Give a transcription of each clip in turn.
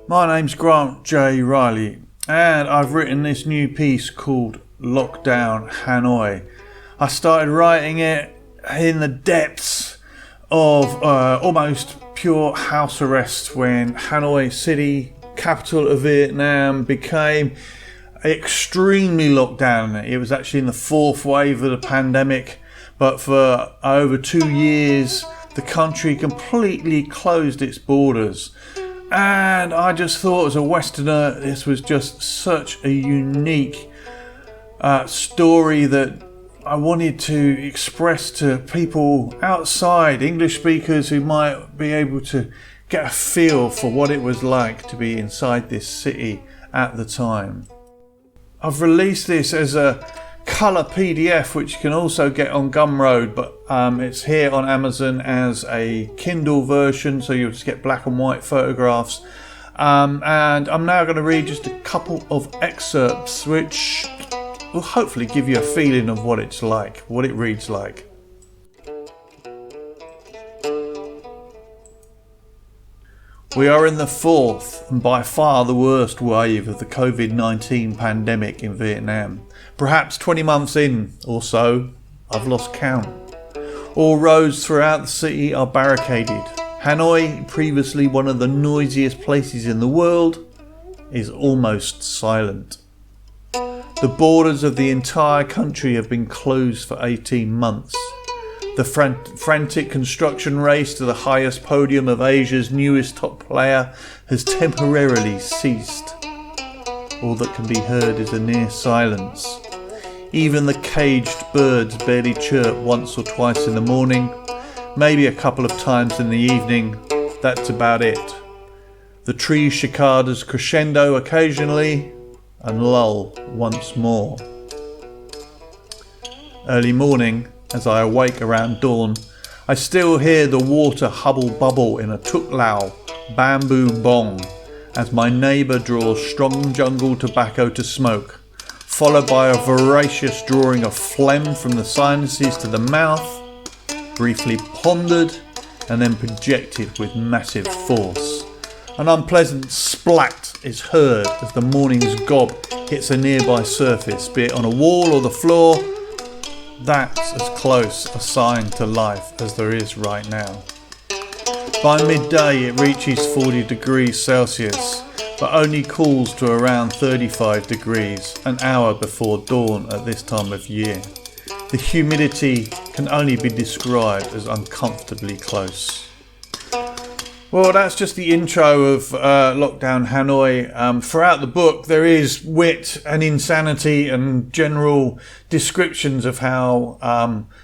My name's Grant J. Riley, and I've written this new piece called Lockdown Hanoi. I started writing it in the depths of almost pure house arrest when Hanoi city, capital of Vietnam, became extremely locked down. It was actually in the fourth wave of the pandemic, but for over 2 years the country completely closed its borders. And I just thought, as a Westerner, this was just such a unique story that I wanted to express to people outside, English speakers who might be able to get a feel for what it was like to be inside this city at the time. I've released this as a colour PDF, which you can also get on Gumroad, but it's here on Amazon as a Kindle version, so you'll just get black and white photographs. And I'm now going to read just a couple of excerpts which will hopefully give you a feeling of what it's like, what it reads like. We are in the fourth and by far the worst wave of the COVID-19 pandemic in Vietnam. Perhaps 20 months in or so, I've lost count. All roads throughout the city are barricaded. Hanoi, previously one of the noisiest places in the world, is almost silent. The borders of the entire country have been closed for 18 months. The frantic construction race to the highest podium of Asia's newest top player has temporarily ceased. All that can be heard is a near silence. Even the caged birds barely chirp once or twice in the morning, maybe a couple of times in the evening. That's about it. The tree cicadas crescendo occasionally and lull once more. Early morning, as I awake around dawn, I still hear the water hubble bubble in a tuk lao bamboo bong as my neighbour draws strong jungle tobacco to smoke, followed by a voracious drawing of phlegm from the sinuses to the mouth, briefly pondered and then projected with massive force. An unpleasant splat is heard as the morning's gob hits a nearby surface, be it on a wall or the floor. That's as close a sign to life as there is right now. By midday it reaches 40 degrees Celsius, but only cools to around 35 degrees an hour before dawn at this time of year. The humidity can only be described as uncomfortably close. Well, that's just the intro of Lockdown Hanoi. Throughout the book there is wit and insanity and general descriptions of how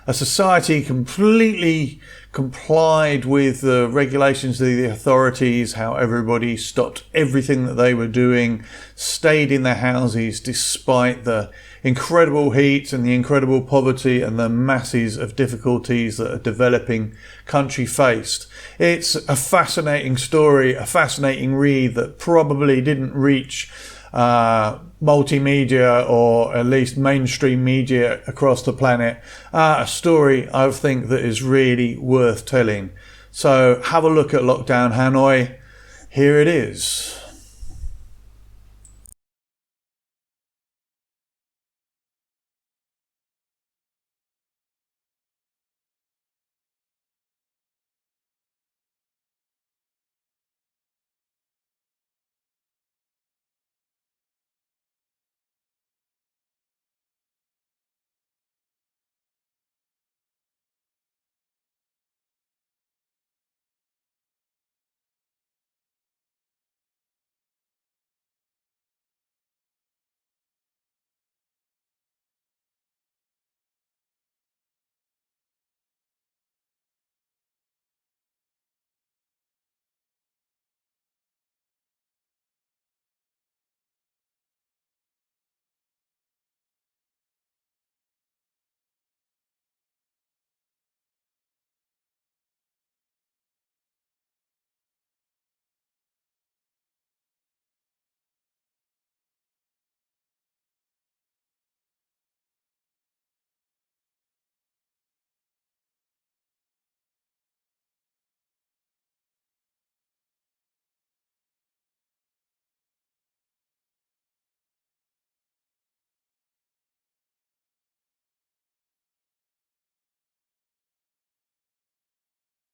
a society completely complied with the regulations of the authorities, how everybody stopped everything that they were doing, stayed in their houses despite the incredible heat and the incredible poverty and the masses of difficulties that a developing country faced. It's a fascinating story, a fascinating read that probably didn't reach multimedia or at least mainstream media across the planet. A story I think that is really worth telling. So have a look at Lockdown Hanoi. Here it is.